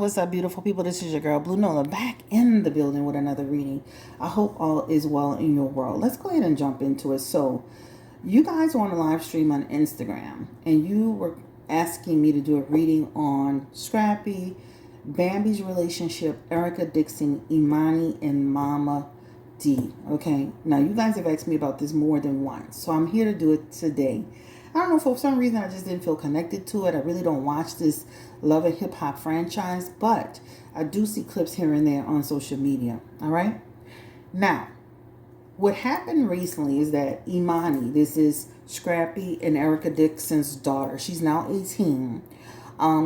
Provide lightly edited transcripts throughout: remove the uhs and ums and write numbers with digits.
what's up, beautiful people? This is your girl, Blue Nola, back in the building with another reading. I hope all is well in your world. Let's go ahead and jump into it. So, you guys were on a live stream on Instagram, and you were asking me to do a reading on Scrappy, Bambi's relationship, Erica Dixon, Imani, and Mama D. Okay, now you guys have asked me about this more than once, so I'm here to do it today. I don't know, for some reason I just didn't feel connected to it. I really don't watch this Love and Hip Hop franchise, but I do see clips here and there on social media. All right. Now, what happened recently is that Imani, this is Scrappy and Erica Dixon's daughter. She's now 18.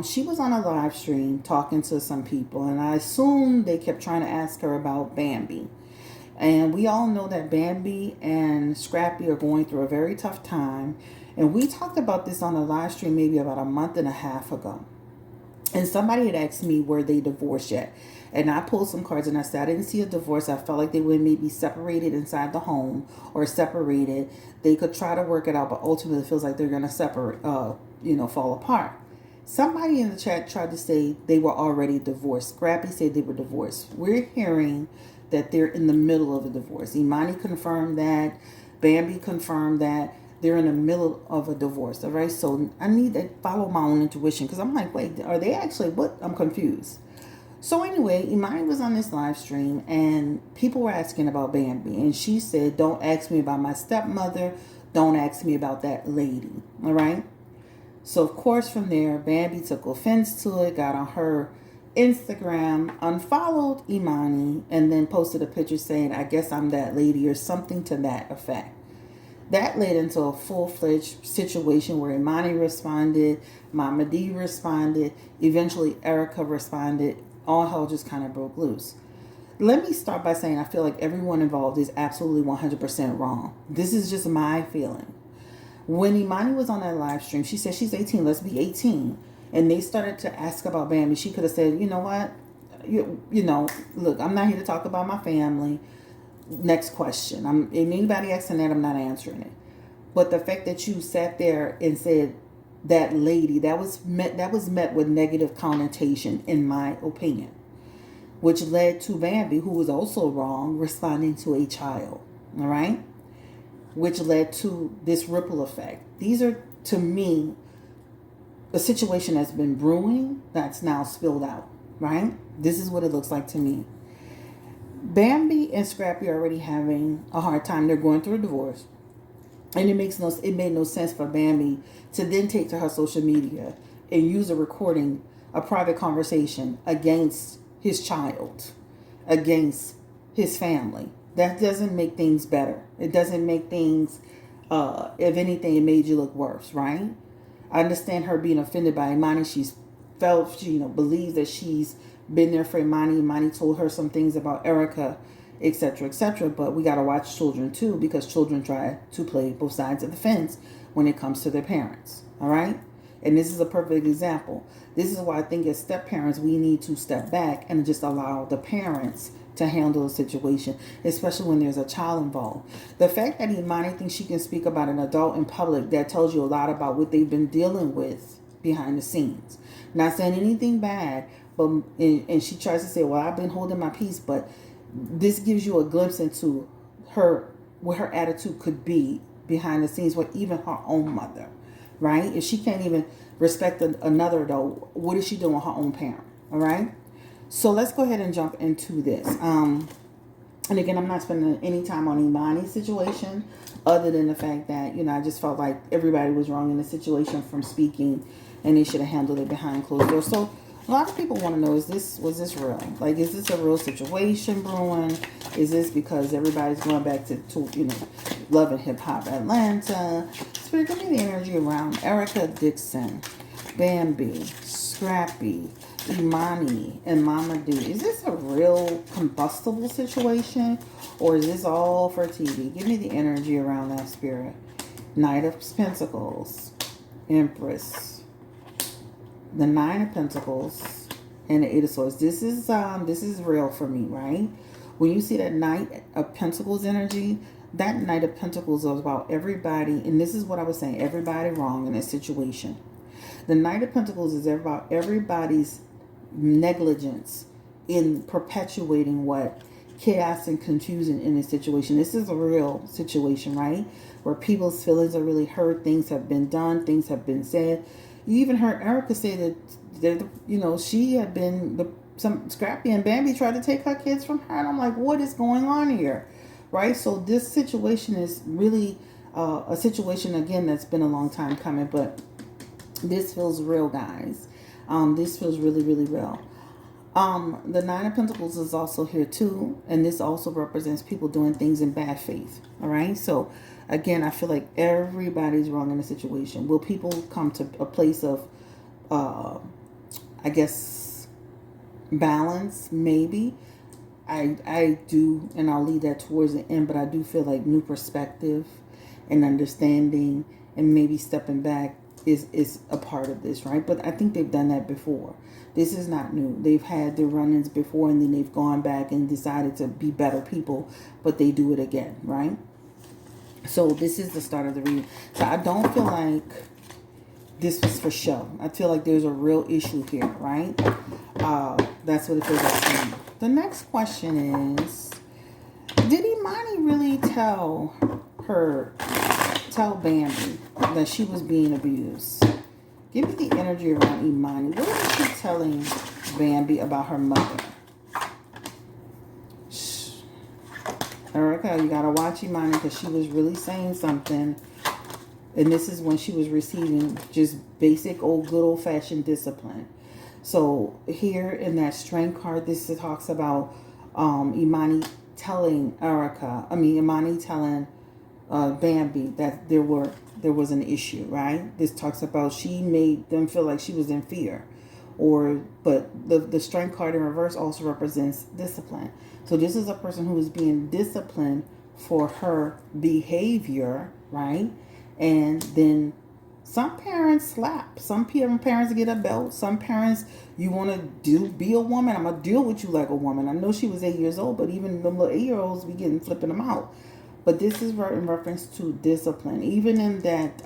She was on a live stream talking to some people, and I assume they kept trying to ask her about Bambi. And we all know that Bambi and Scrappy are going through a very tough time. And we talked about this on a live stream maybe about a month and a half ago. And somebody had asked me, were they divorced yet? And I pulled some cards and I said, I didn't see a divorce. I felt like they would maybe separated inside the home or separated. They could try to work it out, but ultimately it feels like they're going to separate, fall apart. Somebody in the chat tried to say they were already divorced. Scrappy said they were divorced. We're hearing that they're in the middle of a divorce. Imani confirmed that. Bambi confirmed that. They're in the middle of a divorce. All right. So I need to follow my own intuition because I'm like, wait, are they actually what? I'm confused. So anyway, Imani was on this live stream and people were asking about Bambi. And she said, don't ask me about my stepmother. Don't ask me about that lady. All right. So of course from there, Bambi took offense to it, got on her Instagram, unfollowed Imani, and then posted a picture saying, I guess I'm that lady or something to that effect. That led into a full-fledged situation where Imani responded, Mama D responded, eventually Erica responded. All hell just kind of broke loose. Let me start by saying I feel like everyone involved is absolutely 100% wrong. This is just my feeling. When Imani was on that live stream, she said she's 18, let's be 18. And they started to ask about Bambi. She could have said, you know what? Look, I'm not here to talk about my family. Next question. If anybody asking that, I'm not answering it. But the fact that you sat there and said that lady, that was met with negative connotation, in my opinion, which led to Bambi, who was also wrong, responding to a child. All right, which led to this ripple effect. These are, to me, a situation that's been brewing that's now spilled out. Right? This is what it looks like to me. Bambi and Scrappy are already having a hard time. They're going through a divorce. And it made no sense for Bambi to then take to her social media and use a recording, a private conversation against his child, against his family. That doesn't make things better. It doesn't make things, if anything, it made you look worse, right? I understand her being offended by Imani. She believes that she's been there for Imani. Imani told her some things about Erica, etc., etc. But we got to watch children too, because children try to play both sides of the fence when it comes to their parents. All right? And this is a perfect example. This is why I think as step parents, we need to step back and just allow the parents to handle the situation, especially when there's a child involved. The fact that Imani thinks she can speak about an adult in public, that tells you a lot about what they've been dealing with behind the scenes. Not saying anything bad, but and she tries to say, well, I've been holding my peace, but this gives you a glimpse into what her attitude could be behind the scenes with even her own mother, right? If she can't even respect another adult, what is she doing with her own parent? All right. So let's go ahead and jump into this. And again, I'm not spending any time on Imani's situation, other than the fact that, I just felt like everybody was wrong in the situation from speaking, and they should have handled it behind closed doors. So a lot of people want to know, was this real? Like, is this a real situation brewing? Is this because everybody's going back to Love and Hip Hop Atlanta? Spirit, give me the energy around Erica Dixon, Bambi, Scrappy, Imani, and Mama D. Is this a real combustible situation, or is this all for TV? Give me the energy around that, Spirit. Knight of Pentacles, Empress, the Nine of Pentacles, and the Eight of Swords. This is real for me, right? When you see that Knight of Pentacles energy, that Knight of Pentacles is about everybody, and this is what I was saying, everybody wrong in this situation. The Knight of Pentacles is about everybody's negligence in perpetuating what chaos and confusion in this situation. This is a real situation, right? Where people's feelings are really hurt. Things have been done. Things have been said. You even heard Erica say that she had been some Scrappy and Bambi tried to take her kids from her, and I'm like, what is going on here, right? So this situation is really a situation again that's been a long time coming, but this feels real, guys. This feels really, really real. The Nine of Pentacles is also here too, and this also represents people doing things in bad faith. All right, so again, I feel like everybody's wrong in the situation. Will people come to a place of, I guess, balance? Maybe. I do, and I'll leave that towards the end. But I do feel like new perspective and understanding, and maybe stepping back is a part of this, right? But I think they've done that before. This is not new. They've had their run-ins before, and then they've gone back and decided to be better people, but they do it again, right? So this is the start of the reading. So I don't feel like this was for show. I feel like there's a real issue here, right? That's what it feels like to me. The next question is, did Imani really tell Bambi that she was being abused? Give me the energy around Imani. What is she telling Bambi about her mother? Shh. Erica, you gotta watch Imani, because she was really saying something. And this is when she was receiving just basic old good old fashioned discipline. So here in that strength card, this talks about Imani telling Bambi that there was an issue, right? This talks about she made them feel like she was in fear. But the strength card in reverse also represents discipline. So this is a person who is being disciplined for her behavior, right? And then some parents slap. Some parents get a belt. Some parents, you want to be a woman. I'm going to deal with you like a woman. I know she was 8 years old, but even the little 8-year-olds be flipping them out. But this is in reference to discipline. Even in that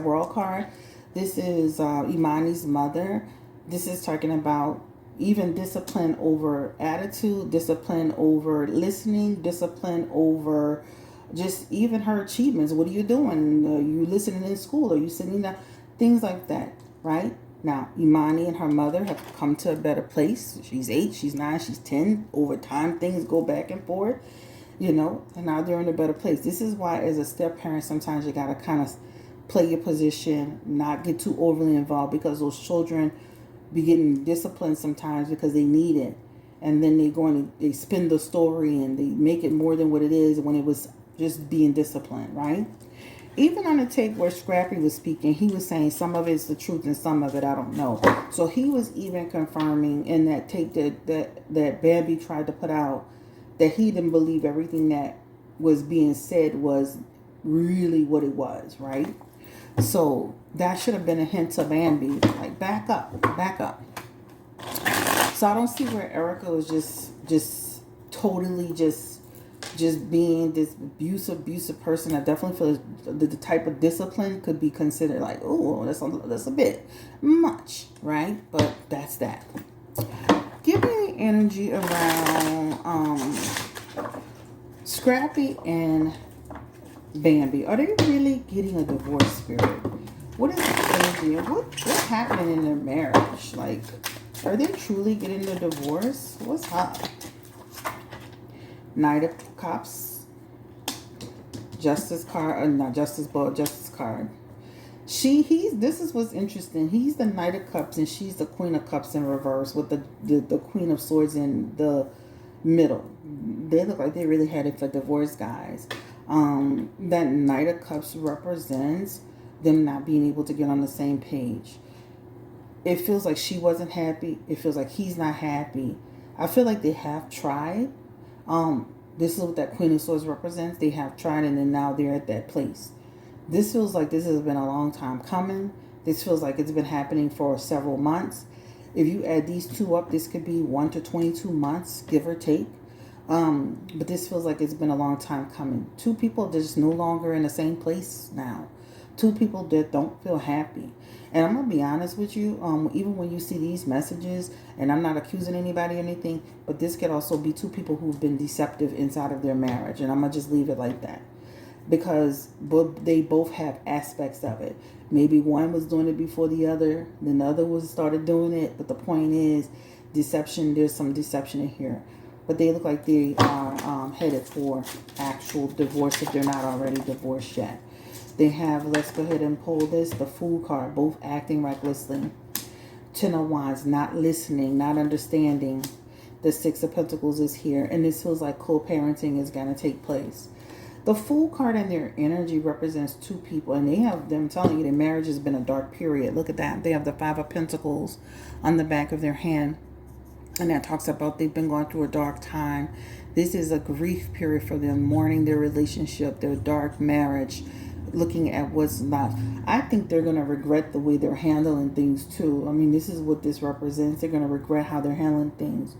world card, this is Imani's mother. This is talking about even discipline over attitude, discipline over listening, discipline over just even her achievements. What are you doing? Are you listening in school? Are you sitting down? Things like that, right? Now, Imani and her mother have come to a better place. She's 8, she's 9, she's 10. Over time, things go back and forth, and now they're in a better place. This is why, as a step parent, sometimes you got to kind of play your position, not get too overly involved, because those children be getting disciplined sometimes because they need it. And then they spin the story and they make it more than what it is when it was just being disciplined, right? Even on the tape where Scrappy was speaking, he was saying some of it's the truth and some of it I don't know. So he was even confirming in that tape that Bambi tried to put out that he didn't believe everything that was being said was really what it was, right? So that should have been a hint to Bambi, like back up. So I don't see where Erica was just totally just being this abusive person. I definitely feel the type of discipline could be considered like, oh, that's a bit much, right? But that's that. Give me the energy around Scrappy and Bambi. Are they really getting a divorce, Spirit? What is the energy? What's happening in their marriage? Like, are they truly getting a divorce? What's up? Knight of Cups, Justice card, not Justice, but Justice card. This is what's interesting. He's the Knight of Cups and she's the Queen of Cups in reverse with the Queen of Swords in the middle. They look like they really had it for divorce, guys. That Knight of Cups represents them not being able to get on the same page. It feels like she wasn't happy. It feels like he's not happy. I feel like they have tried. This is what that Queen of Swords represents. They have tried, and then now they're at that place. This feels like this has been a long time coming. This feels like it's been happening for several months. If you add these two up, this could be 1 to 22 months, give or take. But this feels like it's been a long time coming. Two people, they're just no longer in the same place now. Two people that don't feel happy. And I'm gonna be honest with you, even when you see these messages, and I'm not accusing anybody or anything, but this could also be two people who've been deceptive inside of their marriage, and I'm gonna just leave it like that, because they both have aspects of it. Maybe one was doing it before the other, then the other was started doing it. But the point is, deception. There's some deception in here, but they look like they are headed for actual divorce if they're not already divorced yet. They have, let's go ahead and pull this, the Fool card, both acting recklessly. Ten of Wands, not listening, not understanding. The Six of Pentacles is here, and this feels like co-parenting is going to take place. The Fool card and their energy represents two people, and they have them telling you their marriage has been a dark period. Look at that. They have the Five of Pentacles on the back of their hand, and that talks about they've been going through a dark time. This is a grief period for them, mourning their relationship, their dark marriage, looking at what's not. I think they're going to regret the way they're handling things too. I mean, this is what this represents. They're going to regret how they're handling things.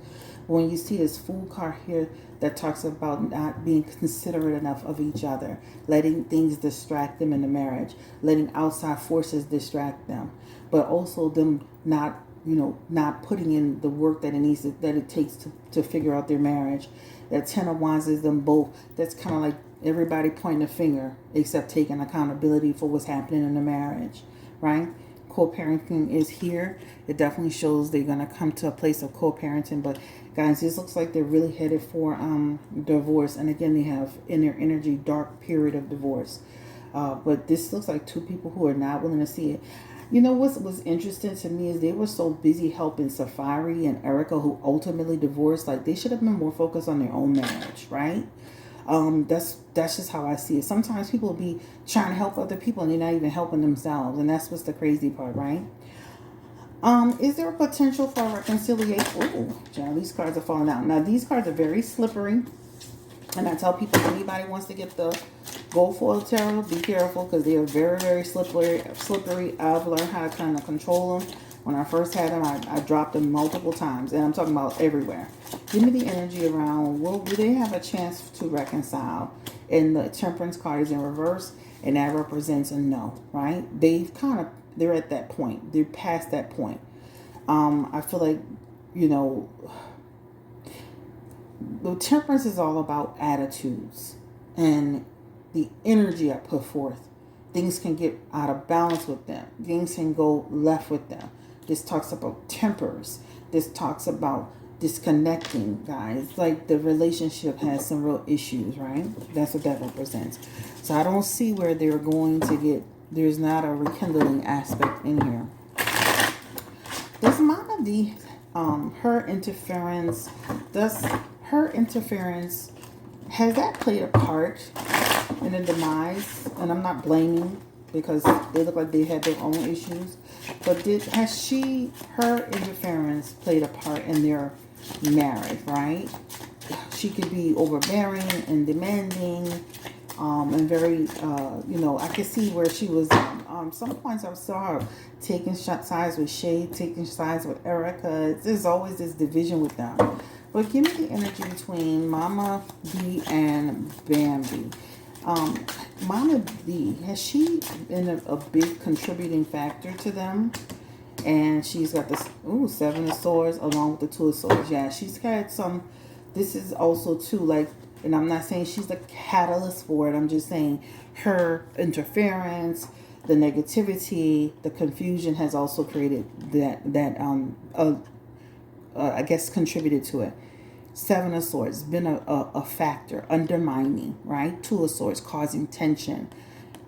When you see this Fool card here that talks about not being considerate enough of each other, letting things distract them in the marriage, letting outside forces distract them, but also them not, not putting in the work that it takes to figure out their marriage. That Ten of Wands is them both. That's kind of like everybody pointing a finger except taking accountability for what's happening in the marriage, right? Co-parenting is here. It definitely shows they're going to come to a place of co-parenting. But guys, this looks like they're really headed for divorce. And again, they have in their energy dark period of divorce. But this looks like two people who are not willing to see it. You know what was interesting to me is they were so busy helping Safari and Erica, who ultimately divorced. Like, they should have been more focused on their own marriage, right? That's just how I see it. Sometimes people will be trying to help other people and they're not even helping themselves, and that's what's the crazy part, right? Is there a potential for reconciliation? Oh, John, these cards are falling out. Now, these cards are very slippery, and I tell people, if anybody wants to get the Gold Foil Tarot, be careful, because they are very, very slippery. I've learned how to kind of control them. When I first had them, I dropped them multiple times, and I'm talking about everywhere. Give me the energy around, will they have a chance to reconcile? And the Temperance card is in reverse, and that represents a no, right? They're at that point. They're past that point. I feel like, the Temperance is all about attitudes and the energy I put forth. Things can get out of balance with them. Things can go left with them. This talks about tempers. This talks about disconnecting, guys. Like, the relationship has some real issues, right? That's what that represents. So I don't see where they're going to get, there's not a rekindling aspect in here. Does Mama D, her interference, has that played a part in the demise? And I'm not blaming, because they look like they had their own issues. But has her interference played a part in their marriage, right? She could be overbearing and demanding, and very, I could see where she was, some points I saw her taking sides with Shay, taking sides with Erica. There's always this division with them. But give me the energy between Mama D and Bambi. Mama D, has she been a big contributing factor to them? And she's got this, Seven of Swords along with the Two of Swords. Yeah, she's had some, this is also too, like, and I'm not saying she's the catalyst for it. I'm just saying her interference, the negativity, the confusion has also created I guess contributed to it. Seven of Swords, been a factor, undermining, right? Two of Swords, causing tension.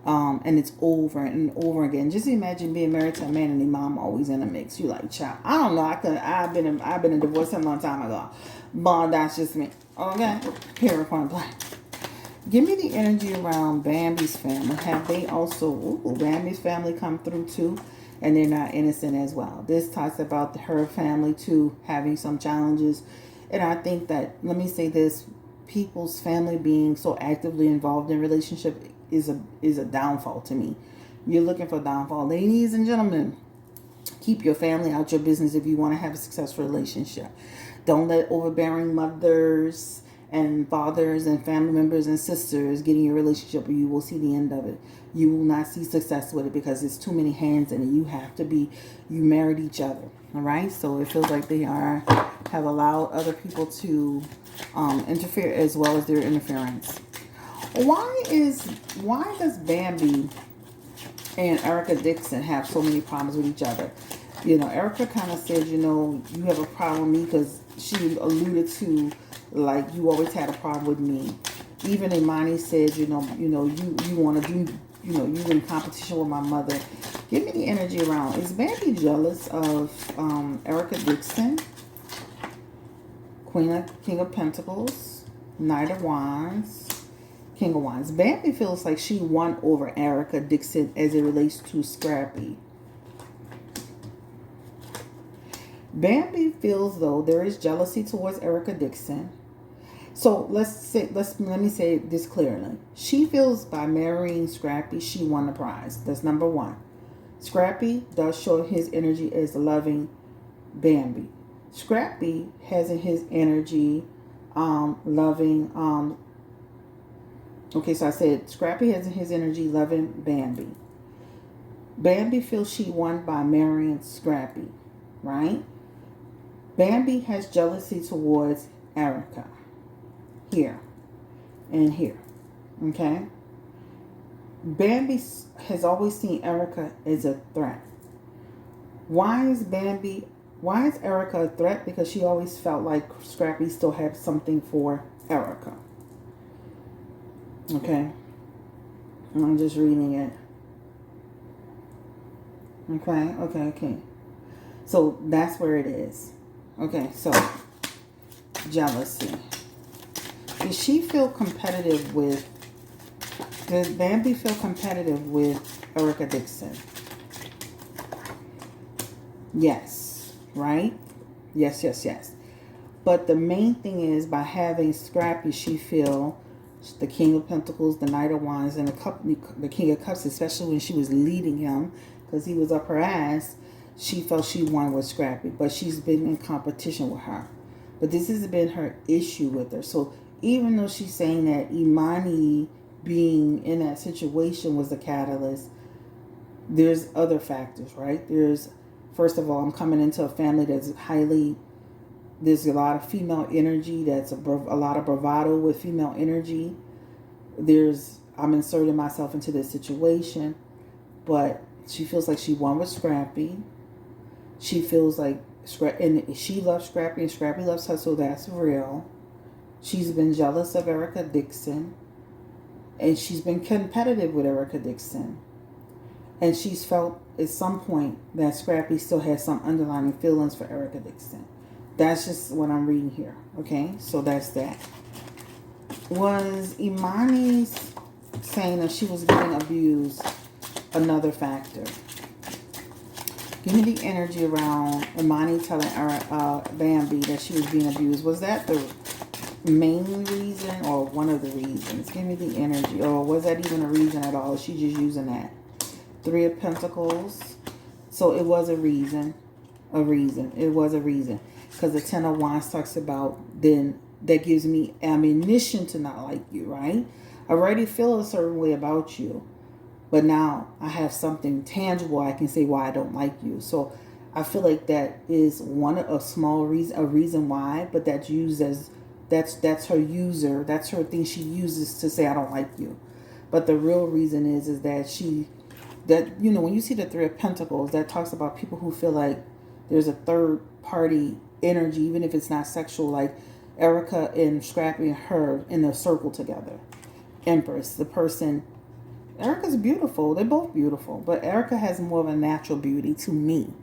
And it's over and over again. Just imagine being married to a man and your mom always in the mix. You like, child, I don't know. I've been in divorce a long time ago. But that's just me. Okay? Here, point blank. Give me the energy around Bambi's family. Have they also, Bambi's family come through too? And they're not innocent as well. This talks about her family too having some challenges. And I think that, let me say this, people's family being so actively involved in relationship is a downfall to me. You're looking for downfall. Ladies and gentlemen, keep your family out your business if you want to have a successful relationship. Don't let overbearing mothers and fathers and family members and sisters get in your relationship, you will see the end of it. You will not see success with it because there's too many hands in it. You married each other. All right. So it feels like they have allowed other people to interfere as well as their interference. Why does Bambi and Erica Dixon have so many problems with each other? You know, Erica kind of said, you know, you have a problem with me because she alluded to, like, you always had a problem with me. Even Imani said, you want to do, you in competition with my mother. Give me the energy around. Is Bambi jealous of Erica Dixon? King of Pentacles, Knight of Wands, King of Wands. Bambi feels like she won over Erica Dixon as it relates to Scrappy. Bambi feels though there is jealousy towards Erica Dixon. So let me say this clearly. She feels by marrying Scrappy, she won the prize. That's number one. Scrappy does show his energy as loving Bambi. Scrappy has in his energy loving okay, so I said Scrappy has in his energy loving Bambi. Bambi feels she won by marrying Scrappy, right? Bambi has jealousy towards Erica. Here and here. Okay? Bambi has always seen Erica as a threat. Why is Erica a threat? Because she always felt like Scrappy still had something for Erica. Okay? I'm just reading it. Okay. So that's where it is. Okay, so jealousy. Does Bambi feel competitive with Erica Dixon? Yes, right? Yes. But the main thing is by having Scrappy, she feel the King of Pentacles, the Knight of Wands, and the King of Cups, especially when she was leading him because he was up her ass. She felt she won with Scrappy, but she's been in competition with her. But this has been her issue with her. So even though she's saying that Imani being in that situation was the catalyst, there's other factors, right? First of all, I'm coming into a family there's a lot of female energy, that's a lot of bravado with female energy. I'm inserting myself into this situation, but she feels like she won with Scrappy. She feels like she loves Scrappy and Scrappy loves her, so that's real. She's been jealous of Erica Dixon, and she's been competitive with Erica Dixon. And she's felt at some point that Scrappy still has some underlying feelings for Erica Dixon. That's just what I'm reading here. Okay, so that's that. Was Imani saying that she was getting abused another factor? Give me the energy around Imani telling Bambi that she was being abused. Was that the main reason or one of the reasons? Give me the energy. Or was that even a reason at all? Is she just using that? Three of Pentacles. So it was a reason. It was a reason. Because the Ten of Wands talks about, then that gives me ammunition to not like you, right? I already feel a certain way about you. But now I have something tangible I can say why I don't like you. So I feel like that is a reason why, but that's used as that's her user. That's her thing she uses to say I don't like you. But the real reason is that when you see the Three of Pentacles, that talks about people who feel like there's a third party energy, even if it's not sexual, like Erica and Scrappy and her in a circle together. Empress, the person. Erica's beautiful. They're both beautiful. But Erica has more of a natural beauty to me.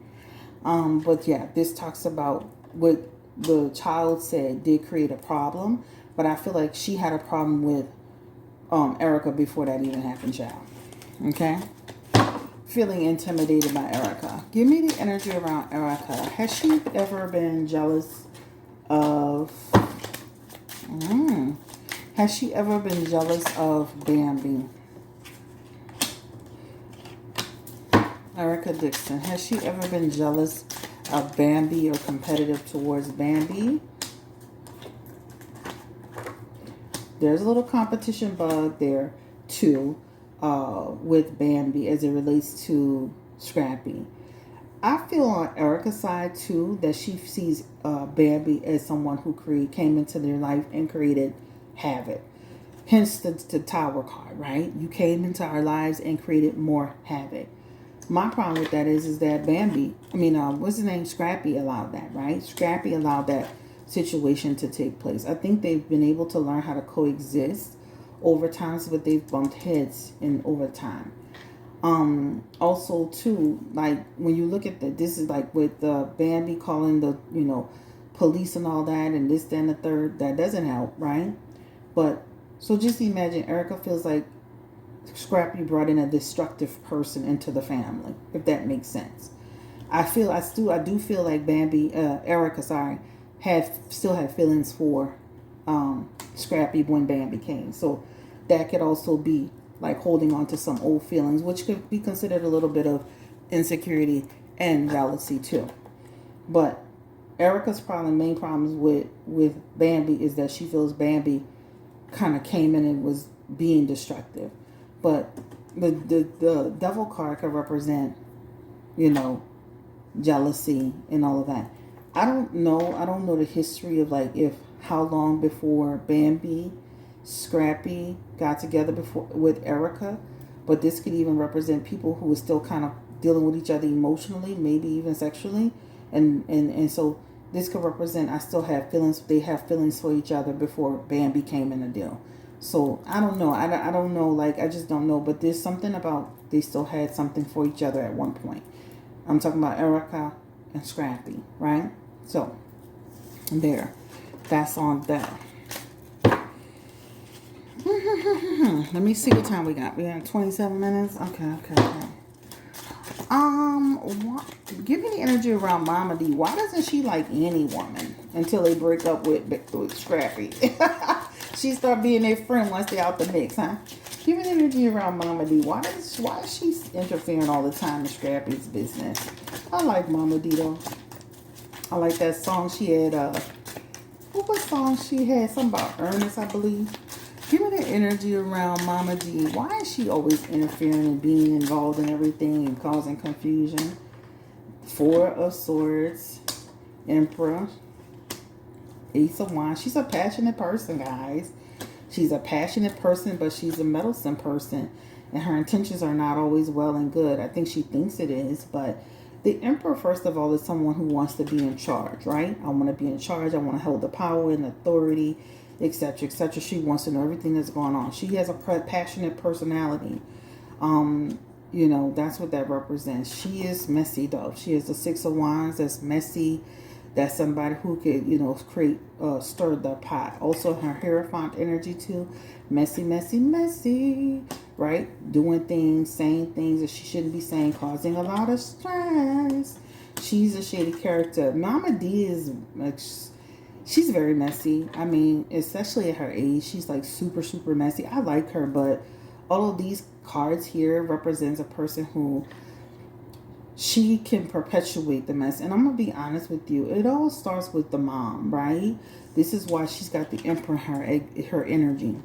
But yeah, this talks about what the child said did create a problem. But I feel like she had a problem with Erica before that even happened, child. Okay? Feeling intimidated by Erica. Give me the energy around Erica. Has she ever been jealous of... Has she ever been jealous of Bambi? Erica Dixon. Has she ever been jealous of Bambi or competitive towards Bambi? there's a little competition bug there too, with Bambi as it relates to Scrappy. I feel on Erica's side too that she sees Bambi as someone who came into their life and created havoc. Hence the Tower card, right? You came into our lives and created more havoc. My problem with that is that Bambi, what's his name? Scrappy allowed that, right? Scrappy allowed that situation to take place. I think they've been able to learn how to coexist over times, but they've bumped heads in over time. Also too, like when you look at this is like with Bambi calling the police and all that, and this, then the third, that doesn't help, right? But so just imagine Erica feels like Scrappy brought in a destructive person into the family, if that makes sense. I do feel like Erica, sorry, still had feelings for Scrappy when Bambi came. So that could also be like holding on to some old feelings, which could be considered a little bit of insecurity and jealousy too. But Erica's main problems with Bambi is that she feels Bambi kind of came in and was being destructive. But the devil card could represent, jealousy and all of that. I don't know. I don't know the history of like if how long before Bambi, Scrappy got together before with Erica, but this could even represent people who are still kind of dealing with each other emotionally, maybe even sexually, and so this could represent I still have feelings. They have feelings for each other before Bambi came in the deal. So I don't know. I don't know. Like I just don't know. But there's something about they still had something for each other at one point. I'm talking about Erica and Scrappy, right? So there, that's on that. Let me see what time we got. We got 27 minutes. Okay. Give me the energy around Mama D. Why doesn't she like any woman until they break up with Scrappy? She start being their friend once they out the mix, huh? Give me the energy around Mama D. Why is she interfering all the time in Scrappy's business? I like Mama D though. I like that song she had. What song she had? Something about Ernest, I believe. Give me the energy around Mama D. Why is she always interfering and being involved in everything and causing confusion? Four of Swords, Emperor, Ace of Wands. She's a passionate person, guys. She's a passionate person, but she's a meddlesome person. And her intentions are not always well and good. I think she thinks it is, but the Emperor, first of all, is someone who wants to be in charge, right? I want to be in charge. I want to hold the power and authority, etc., etc. She wants to know everything that's going on. She has a passionate personality. That's what that represents. She is messy, though. She is the Six of Wands. That's messy. That's somebody who could, stir the pot. Also, her Hierophant energy, too. Messy, messy, messy. Right? Doing things, saying things that she shouldn't be saying, causing a lot of stress. She's a shady character. Mama D is, she's very messy. I mean, especially at her age, she's like super, super messy. I like her, but all of these cards here represents a person who she can perpetuate the mess. And I'm going to be honest with you. It all starts with the mom, right? This is why she's got the Emperor in her energy.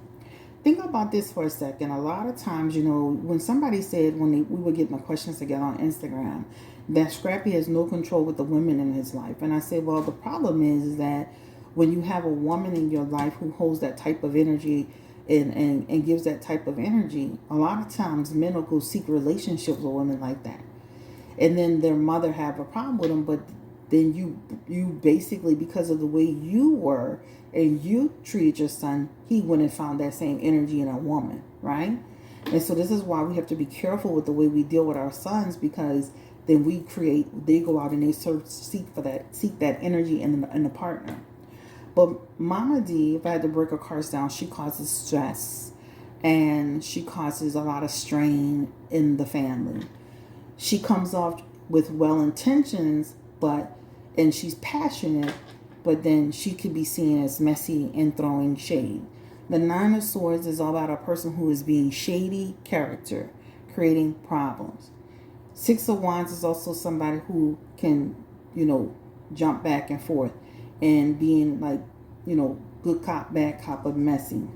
Think about this for a second. A lot of times, when somebody said, we were getting the questions together on Instagram, that Scrappy has no control with the women in his life. And I said, well, the problem is that when you have a woman in your life who holds that type of energy and gives that type of energy, a lot of times men will go seek relationships with women like that. And then their mother have a problem with them, but then you basically, because of the way you were and you treated your son, he went and found that same energy in a woman, right? And so this is why we have to be careful with the way we deal with our sons, because then they go out and they seek that energy in the partner. But Mama D, if I had to break her cards down, she causes stress and she causes a lot of strain in the family. She comes off with well intentions, and she's passionate, but then she could be seen as messy and throwing shade. The Nine of Swords is all about a person who is being shady character, creating problems. Six of Wands is also somebody who can, jump back and forth and being like, good cop, bad cop, but messy.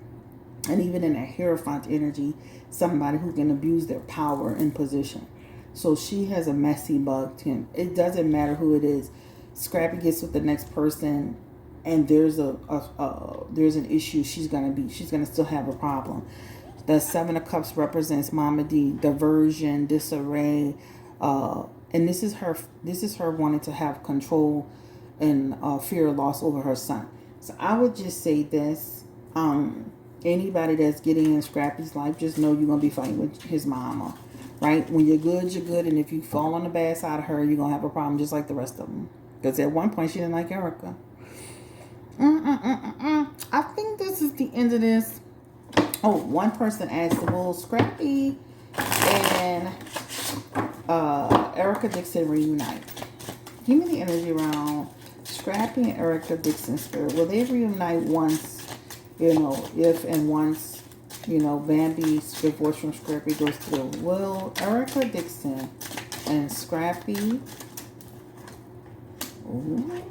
And even in a Hierophant energy, somebody who can abuse their power and position. So she has a messy bug to him. It doesn't matter who it is. Scrappy gets with the next person, and there's there's an issue. She's gonna still have a problem. The Seven of Cups represents Mama D, diversion, disarray, and this is her. This is her wanting to have control and fear of loss over her son. So I would just say this: anybody that's getting in Scrappy's life, just know you're gonna be fighting with his mama, right? When you're good, you're good, and if you fall on the bad side of her, you're gonna have a problem, just like the rest of them. Because at one point she didn't like Erica. I think this is the end of this. Oh, one person asked, will Scrappy and Erica Dixon reunite? Give me the energy around Scrappy and Erica Dixon spirit. Will they reunite once, if and once, Bambi's divorce from Scrappy goes through? Will Erica Dixon and Scrappy... Ooh.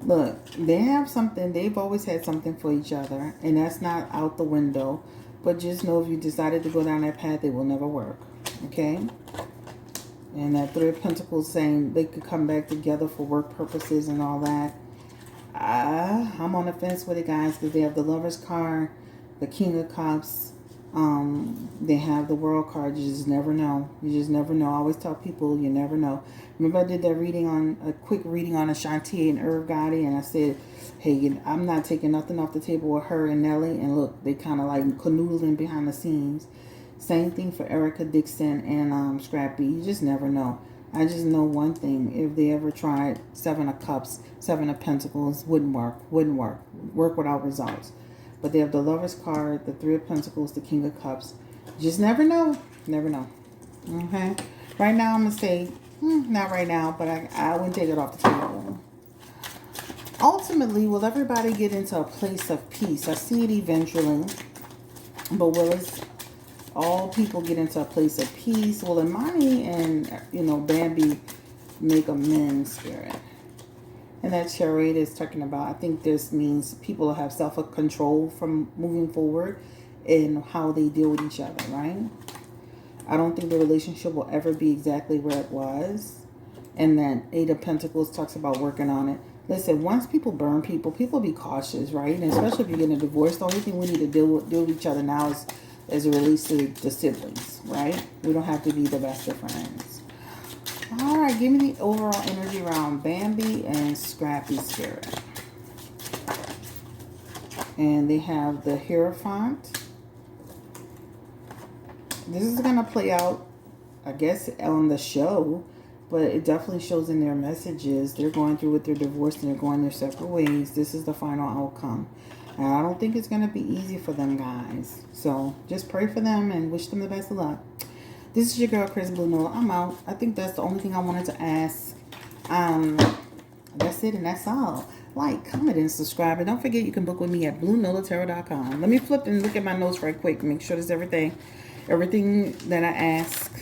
Look, they have something. They've always had something for each other, and that's not out the window. But just know if you decided to go down that path, it will never work. Okay? And that Three of Pentacles saying they could come back together for work purposes and all that. I'm on the fence with it, guys, because they have the Lover's card, the King of Cups. They have the World card. You just never know. You just never know. I always tell people you never know. Remember I did that a quick reading on Ashanti and Irv Gotti, and I said, hey, I'm not taking nothing off the table with her and Nelly. And look, they kind of like canoodling behind the scenes. Same thing for Erica Dixon and Scrappy. You just never know. I just know one thing. If they ever tried Seven of Cups, Seven of Pentacles, wouldn't work. Work without results. But they have the Lover's card, the Three of Pentacles, the King of Cups. Just never know. Never know. Okay? Right now, I'm going to say, not right now, but I wouldn't take it off the table. Ultimately, will everybody get into a place of peace? I see it eventually. But will all people get into a place of peace? Will Imani and, Bambi make amends, Spirit? And that Chariot is talking about, I think this means people have self-control from moving forward in how they deal with each other, right? I don't think the relationship will ever be exactly where it was. And then Eight of Pentacles talks about working on it. Listen, once people burn people be cautious, right? And especially if you're getting a divorce, the only thing we need to deal with each other now is as it relates to the siblings, right? We don't have to be the best of friends. All right, give me the overall energy around Bambi and Scrappy Spirit. And they have the Hierophant. This is going to play out, I guess, on the show. But it definitely shows in their messages. They're going through with their divorce and they're going their separate ways. This is the final outcome. And I don't think it's going to be easy for them, guys. So just pray for them and wish them the best of luck. This is your girl, Chris Blue Nola. I'm out. I think that's the only thing I wanted to ask. That's it and that's all. Like, comment, and subscribe. And don't forget you can book with me at BlueNolaTarot.com. Let me flip and look at my notes right quick. Make sure there's everything that I ask.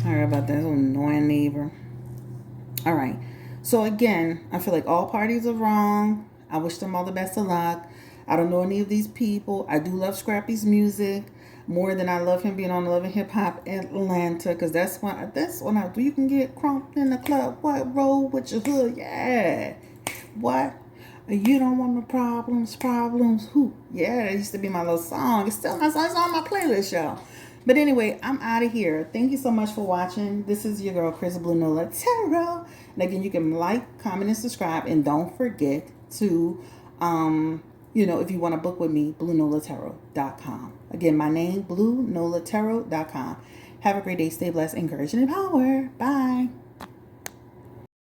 Sorry about that. Little annoying neighbor. All right. So again, I feel like all parties are wrong. I wish them all the best of luck. I don't know any of these people. I do love Scrappy's music more than I love him being on Love and Hip Hop Atlanta, because that's when I do. You can get crunked in the club. What? Roll with your hood? Yeah. What? You don't want no problems. Who? Yeah, that used to be my little song. It's still my song. It's on my playlist, y'all. But anyway, I'm out of here. Thank you so much for watching. This is your girl, Chris Blue Nola Tarot. And again, you can like, comment, and subscribe. And don't forget to, if you want to book with me, BlueNolaTarot.com. Again, my name, BlueNolaTarot.com. Have a great day. Stay blessed, encouraged, and empowered. Bye.